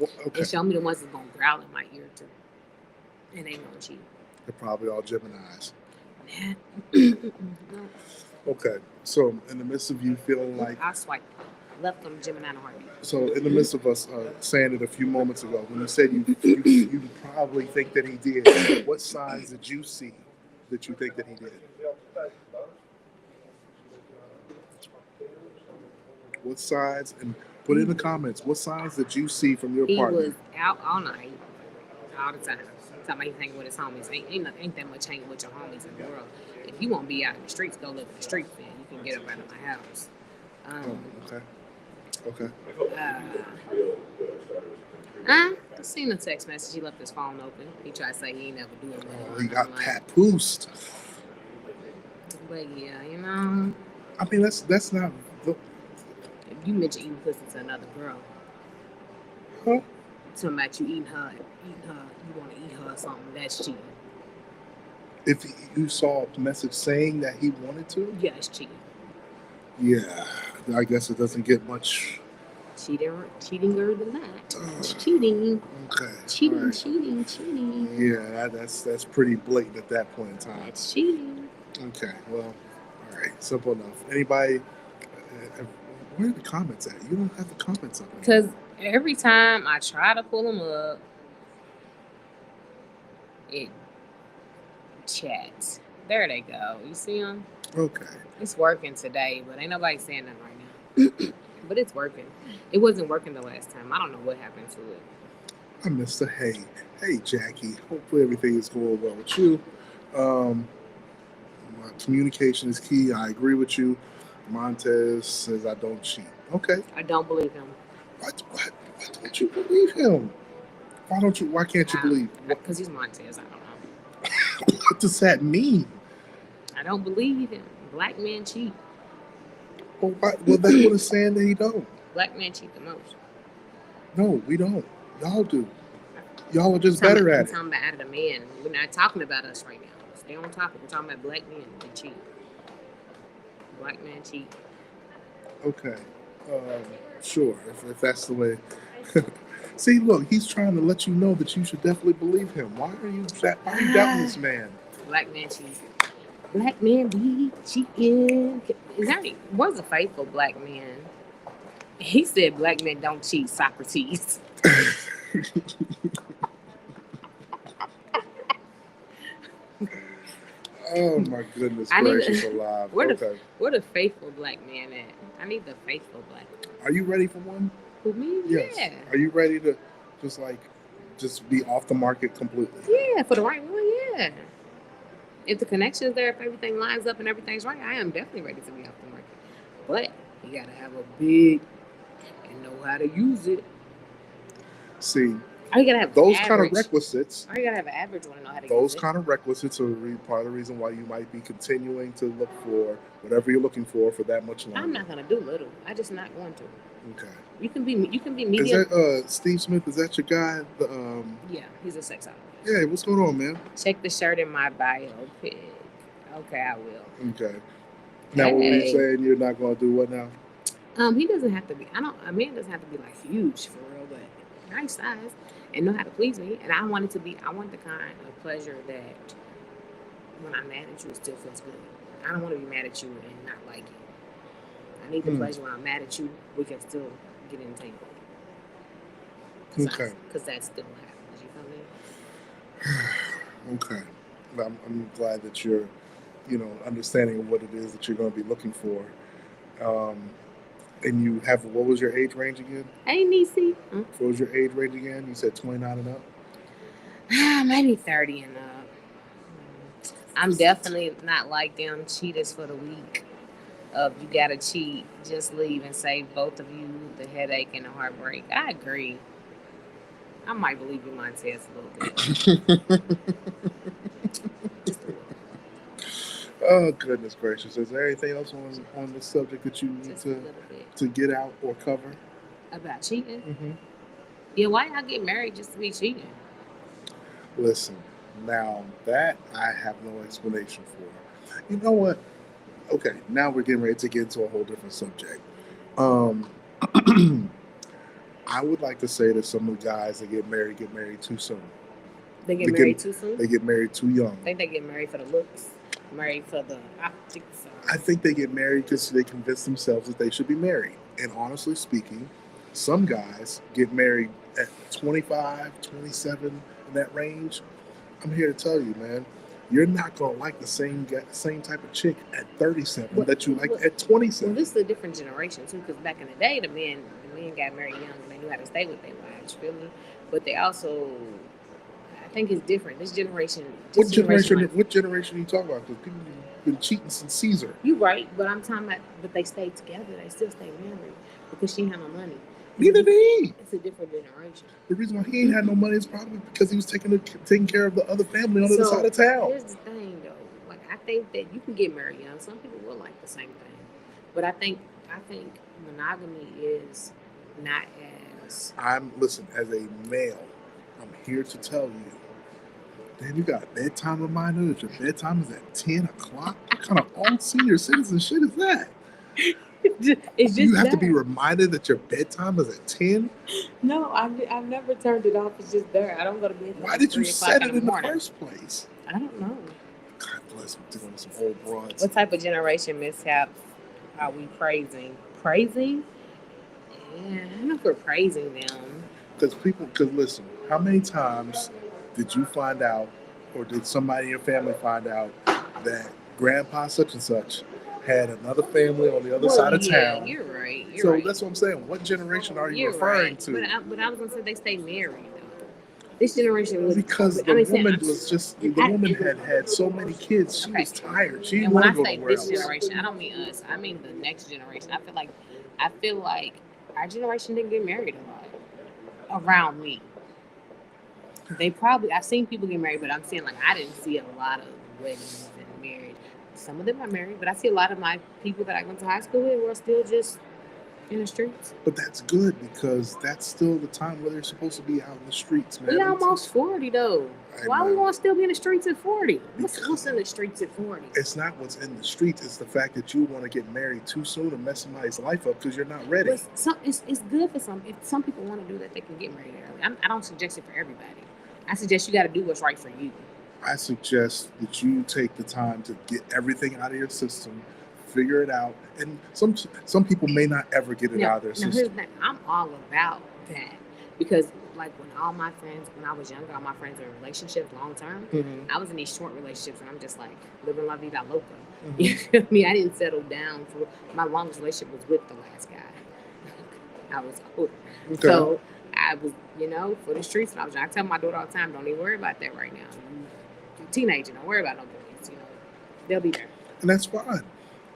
Okay. And show me the ones that's gonna growl in my ear too. And they gonna cheat. They're probably all Geminis. No. Okay. So in the midst of you feeling like I swiped left them Gemini in a heartbeat. So in the midst of us saying it a few moments ago, when you said you probably think that he did, what signs did you see that you think that he did? What signs, and put in the comments, what signs did you see from your partner? He was out all night, all the time. Talking about he hanging with his homies. Ain't that much hanging with your homies in the world. If you want to be out in the streets, go live in the streets, then you can get up out of my house. Okay. I seen a text message. He left his phone open. He tried to say he ain't never do it. Oh, he got papoosed. But yeah, you know. I mean, that's not. If you mention eating pussy to another girl, Huh? talking about you eating her, you want to eat her or something, that's cheating. If you saw a message saying that he wanted to, Yeah, it's cheating. yeah, I guess it doesn't get much. Cheating than that. It's cheating. Okay. Cheating, right. cheating. Yeah, that's pretty blatant at that point in time. That's cheating. Okay, well, all right, simple enough. Anybody? Where are the comments at? You don't have the comments up. Because every time I try to pull them up, it chats. There they go. You see them? Okay. It's working today, but ain't nobody saying that right now. But it's working. It wasn't working the last time. I don't know what happened to it. I missed the hey. Hey, Jackie. Hopefully everything is going well with you. Communication is key. I agree with you. Montez says I don't cheat. Okay. I don't believe him. Why don't you believe him? Why can't you believe? Because he's Montez. I don't know. What does that mean? I don't believe him. Black men cheat. Well, that's what it's saying that he don't. Black men cheat the most. No, we don't. Y'all do. Y'all are just better at it. I'm talking about out of the men. We're not talking about us right now. Stay on topic. We're talking about black men that cheat. Black man cheat. Okay. Sure, if that's the way. See, look, he's trying to let you know that you should definitely believe him. Why are you doubting this man? Black man cheat. Black man be cheating. Is there any, what's a faithful black man? He said black men don't cheat, Socrates. Oh my goodness I need gracious alive. Okay. Where the faithful black man at? I need the faithful black man. Are you ready for one? Who, me? Yes. Yeah. Are you ready to just be off the market completely? Yeah, for the right one, yeah. If the connection's there, if everything lines up and everything's right, I am definitely ready to be off the market. But you gotta have a big and know how to use it. See, Or you gotta have those average. kind of requisites. Or you gotta have an average one to know how to use Those it. kind of requisites are part of the reason why you might be continuing to look for whatever you're looking for that much longer. I'm not gonna do little. I just not going to. Okay. You can be Is medium. that Steve Smith? Is that your guy? Yeah, he's a sex addict. Yeah. What's going on, man? Check the shirt in my bio pic. Okay, I will. Okay. Now, what were you saying? You're not going to do what now? He doesn't have to be. A man doesn't have to be like huge for real, but nice size and know how to please me. And I want it to be. I want the kind of pleasure that when I'm mad at you, it still feels good. I don't want to be mad at you and not like it. I need the pleasure when I'm mad at you. We can still get entangled. Okay. Because that still happens. You feel me? Okay. I'm glad that you're, understanding of what it is that you're going to be looking for. And you have, what was your age range again? Hey, Niecy. What was your age range again? You said 29 and up? Maybe 30 and up. I'm definitely not like them cheaters for the week. You gotta cheat, just leave and save both of you the headache and the heartbreak. I agree. I might believe you, Montez, a little bit. Oh, goodness gracious. Is there anything else on this subject that you need to get out or cover? About cheating? Mm-hmm. Yeah, why y'all get married just to be cheating? Listen, now that I have no explanation for. You know what? Okay, now we're getting ready to get into a whole different subject. I would like to say that some of the guys that get married too soon. They get married too soon? They get married too young. I think they get married for the looks, married for the optics. I think they get married because they convince themselves that they should be married. And honestly speaking, some guys get married at 25, 27, in that range. I'm here to tell you, man, you're not going to like the same type of chick at 37 that you like at 27. Well, this is a different generation, too, because back in the day, the men got married young and they knew how to stay with their wives, you feel me? But they also, I think it's different. This generation. What generation are you talking about? Because people have been cheating since Caesar. You're right, but I'm talking about, but they stayed together. They still stay married because she had no money. Neither did he. It's a different generation. The reason why he ain't had no money is probably because he was taking care of the other family on the other side of town. Here's the thing, though. Like, I think that you can get married young. Some people will like the same thing, but I think monogamy is not as. Listen, as a male, I'm here to tell you. Damn, you got a bedtime reminder that your bedtime is at 10 o'clock? What kind of old senior citizen shit is that? It's just you have to be reminded that your bedtime is at 10? No, I've never turned it off. It's just there. I don't go to bed. Why did you set it in the first place? I don't know. God bless me, doing some old broads. What type of generation mishaps are we praising? Praising? Yeah, I don't know if we're praising them. Because listen, how many times did you find out, or did somebody in your family find out that grandpa such and such had another family on the other side of town? You're right. So that's what I'm saying. What generation are you referring to? But I was going to say they stay married, though. This generation was... Because the woman had so many kids, she was tired. She didn't want to go nowhere else. This generation, I don't mean us. I mean the next generation. I feel like our generation didn't get married a lot around me. I've seen people get married, but I'm saying, like, I didn't see a lot of weddings and married. Some of them are married, but I see a lot of my people that I went to high school with were still just in the streets. But that's good because that's still the time where they're supposed to be out in the streets, man. We almost 40 though. Hey, Why we man, want to still be in the streets at 40? What's Because- in the streets at 40? it's not what's in the streets. It's the fact that you want to get married too soon and mess somebody's life up because you're not ready. But it's good for some. If some people want to do that, they can get married early. I don't suggest it for everybody. I suggest you got to do what's right for you. I suggest that you take the time to get everything out of your system, figure it out, and some people may not ever get it out of their Now here's system. the thing. I'm all about that because, like, when I was younger, all my friends were in relationships long term. Mhm. I was in these short relationships, and I'm just like living la vida loca. Mhm. You feel me? I didn't settle down for my longest relationship was with the last guy. I was older. Okay. So I was, for the streets. And I tell my daughter all the time, don't even worry about that right now. You're a teenager, don't worry about no boys. They'll be there. And that's fine.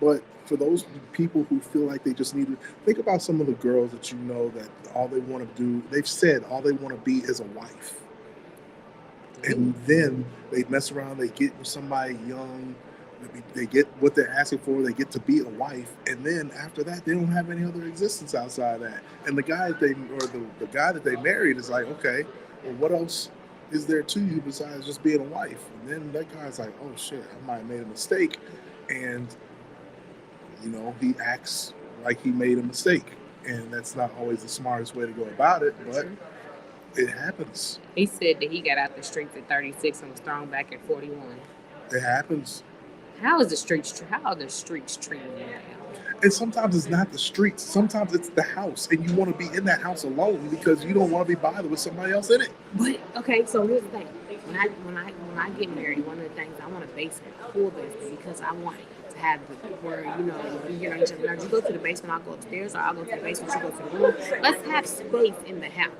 But for those people who feel like they just need to think about some of the girls that you know that all they want to do, they've said all they want to be is a wife. And then they mess around, they get with somebody young, they get what they're asking for, they get to be a wife, and then after that, they don't have any other existence outside of that. And the guy the guy that they married is like, okay, well, what else is there to you besides just being a wife? And then that guy's like, oh shit, I might have made a mistake, and he acts like he made a mistake, and that's not always the smartest way to go about it, but it happens. He said that he got out the streets at 36 and was thrown back at 41. It happens. How are the streets treating you now? And sometimes it's not the streets. Sometimes it's the house, and you want to be in that house alone because you don't want to be bothered with somebody else in it. But okay, so here's the thing: when I get married, one of the things I want a basement, a full basement, because I want to have where we get on each other. Now, you go to the basement, I'll go upstairs, or I'll go to the basement, you go to the room. Let's have space in the house.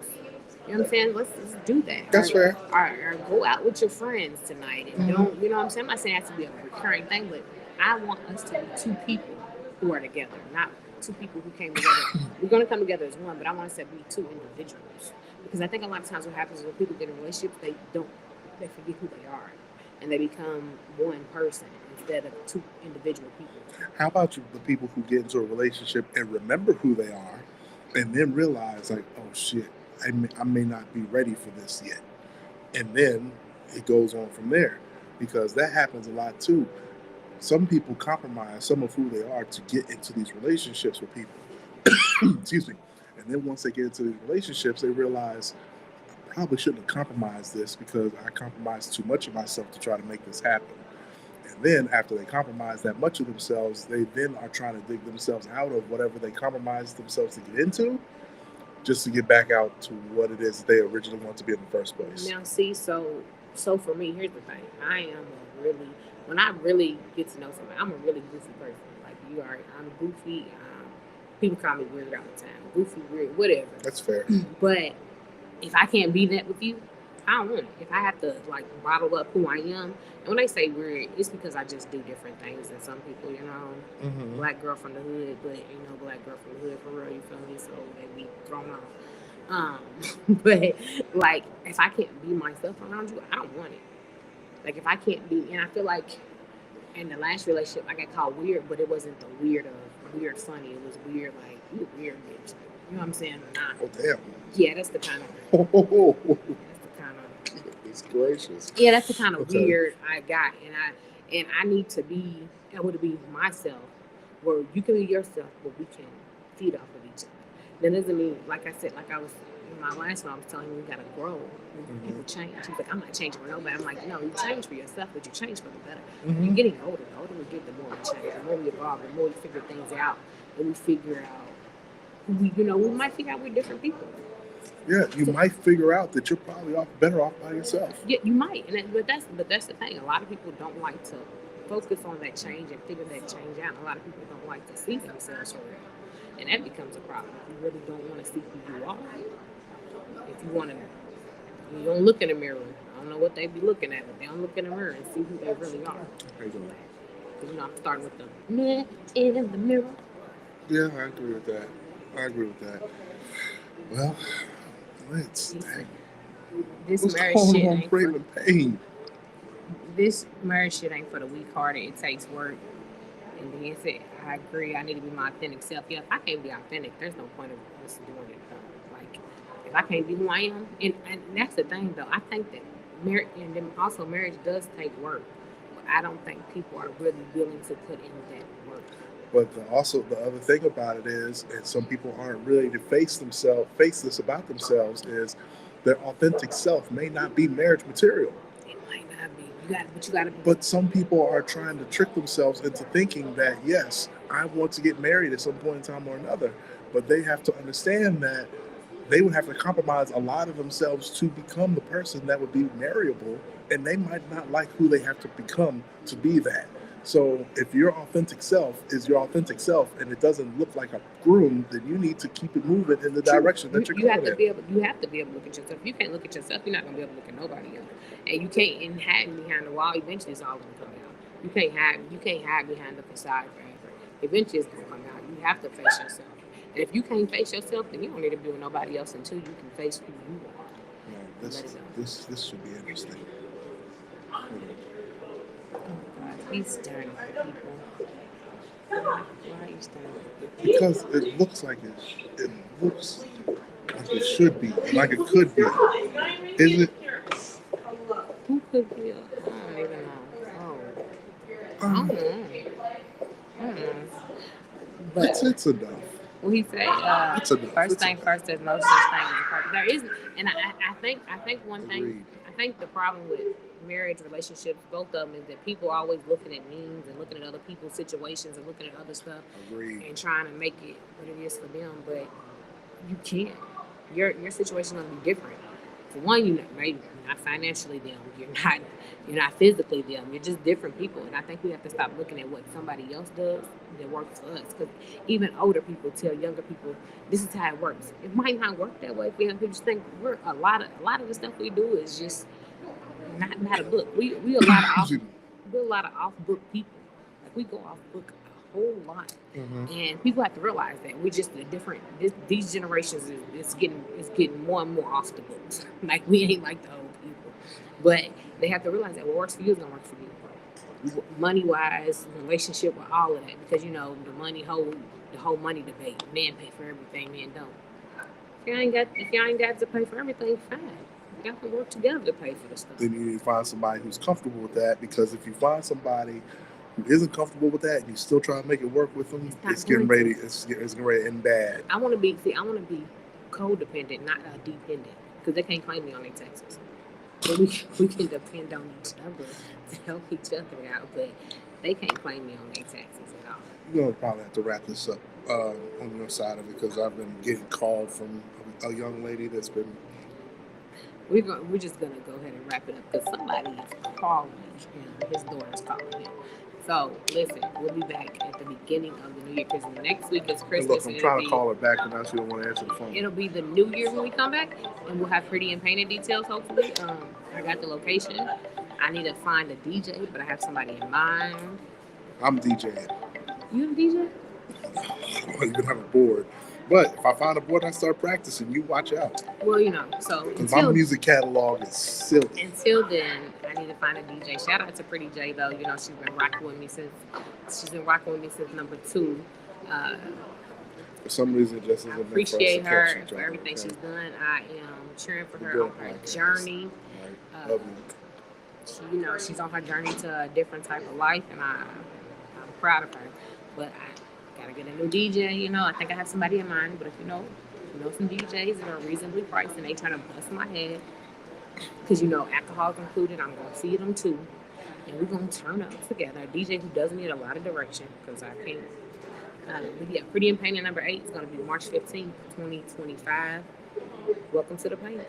You know what I'm saying? Let's do that. That's fair. Or go out with your friends tonight, and don't. You know what I'm saying? I'm not saying it has to be a recurring thing, but I want us to be two people who are together, not two people who came together. We're going to come together as one, but I want us to be two individuals. Because I think a lot of times what happens is when people get in relationships, they forget who they are. And they become one person instead of two individual people. How about the people who get into a relationship and remember who they are and then realize, like, oh shit, I may not be ready for this yet. And then it goes on from there. Because that happens a lot too. Some people compromise some of who they are to get into these relationships with people. Excuse me. And then once they get into these relationships, they realize I probably shouldn't have compromised this because I compromised too much of myself to try to make this happen. And then after they compromise that much of themselves, they then are trying to dig themselves out of whatever they compromised themselves to get into, just to get back out to what it is they originally want to be in the first place. Now, see, so for me, here's the thing. When I really get to know somebody, I'm a really goofy person. Like you are, I'm goofy. People call me weird all the time. Goofy, weird, whatever. That's fair. But if I can't be that with you, I don't want it. If I have to like bottle up who I am, and when they say weird, it's because I just do different things than some people, Mm-hmm. Black girl from the hood, but black girl from the hood for real, you feel me? So they be thrown off. But like if I can't be myself around you, I don't want it. Like if I can't be, and I feel like in the last relationship I got called weird, but it wasn't the weird of weird funny. It was weird like you a weird bitch. You know what I'm saying? Or not. Oh damn. Yeah, that's the kind of It's gracious. yeah, that's the kind of Okay. weird I got, and I need to be able to be myself, where you can be yourself, but we can feed off of each other. That doesn't mean, like I said, like I was in my last one, I was telling you, we gotta grow. People change. He's like, I'm not changing for nobody. I'm like, no, you change for yourself, but you change for the better. Mm-hmm. You're getting older. The older we get, the more we change. The more we evolve, the more we figure things out, and we figure out we might figure out we're different people. Yeah, you might figure out that you're probably better off by yourself. Yeah, you might, but that's the thing. A lot of people don't like to focus on that change and figure that change out. A lot of people don't like to see themselves for real, and that becomes a problem. If you really don't want to see who you are, if you don't look in the mirror. I don't know what they be looking at, but they don't look in the mirror and see who they really are. There you go. Because I'm starting with the man in the mirror. Yeah, I agree with that. Well, let's This what's marriage going shit on, ain't for, Braylon Payne? this marriage shit ain't for the weak hearted. It takes work. And then said, I agree, I need to be my authentic self. Yeah, if I can't be authentic, there's no point of us doing it. Like, if I can't be who I am, and that's the thing though, I think that marriage, and then also marriage does take work. But I don't think people are really willing to put in that work. But also the other thing about it is, and some people aren't really to face this about themselves, is their authentic self may not be marriage material. It might not be. But you gotta be. But some people are trying to trick themselves into thinking that, yes, I want to get married at some point in time or another. But they have to understand that they would have to compromise a lot of themselves to become the person that would be marriable, and they might not like who they have to become to be that. So if your authentic self is your authentic self and it doesn't look like a groom, then you need to keep it moving in the direction that you're You going have to in. be able. You have to be able to look at yourself. If you can't look at yourself, you're not gonna be able to look at nobody else. And you can't. And hiding behind the wall, eventually it's all gonna come out. You can't hide. You can't hide behind the facade forever. Eventually it's gonna come out. You have to face yourself. And if you can't face yourself, then you don't need to be with nobody else until you can face who you are. Yeah, this should be interesting. Oh God, he's staring at people. Why are you staring at people? Because it looks like it should be, like it could be. Is it? Who could be? I don't even know. Oh, I don't know. I don't know. But It's enough. well, he said, It's enough. first It's thing enough. first, there's no such thing as a perfect. There isn't, and I think one thing, Agreed. I think the problem with marriage relationships, both of them, is that people are always looking at memes and looking at other people's situations and looking at other stuff Agreed. and trying to make it what it is for them, but you can't. Your situation is gonna be different. For one, you're not financially them. You're not physically them. You're just different people. And I think we have to stop looking at what somebody else does that works for us. Because even older people tell younger people, this is how it works. It might not work that way for young people. Just think a lot of the stuff we do is just not a book. We a lot of off book people. Like we go off book a whole lot. Mm-hmm. And people have to realize that we're just a different. These generations is getting more and more off the books. Like we ain't like the old people, but they have to realize that what works for you is gonna work for you. Money wise, relationship with all of that, because the whole money debate. Men pay for everything, men don't. If y'all ain't got to pay for everything, fine. Y'all can work together to pay for the stuff. Then you need to find somebody who's comfortable with that, because if you find somebody who isn't comfortable with that and you still try to make it work with them, it's getting ready to end bad. I want to be codependent, not dependent, because they can't claim me on their taxes. But we can depend on each other to help each other out, but they can't claim me on their taxes at all. You're gonna probably have to wrap this up on your side of it, because I've been getting called from a young lady that's been. We're just gonna go ahead and wrap it up, because somebody is calling him. His daughter's calling him. So listen, we'll be back at the beginning of the new year, because next week is Christmas. Look, I'm trying to call her back, but now she don't want to answer the phone. It'll be the new year when we come back, and we'll have pretty and painted details. Hopefully, I got the location. I need to find a DJ, but I have somebody in mind. I'm DJing. You a DJ? I don't even have a board. But if I find a board, I start practicing. You watch out. Well, so because my music catalog is silly. Until then, I need to find a DJ. Shout out to Pretty J though. She's been rocking with me since number 2. For some reason, it just isn't. I appreciate her for everything she's done. I am cheering for her on her journey. Love you. She's on her journey to a different type of life, and I'm proud of her. But I gotta get a new DJ. I think I have somebody in mind. But if you know some DJs that are reasonably priced and they trying to bust my head, because alcohol's included, I'm gonna feed them too, and we're gonna turn up together. A DJ who doesn't need a lot of direction, because I can't. But yeah, Pretty and Painted number 8 is gonna be March 15th, 2025. Welcome to the paint.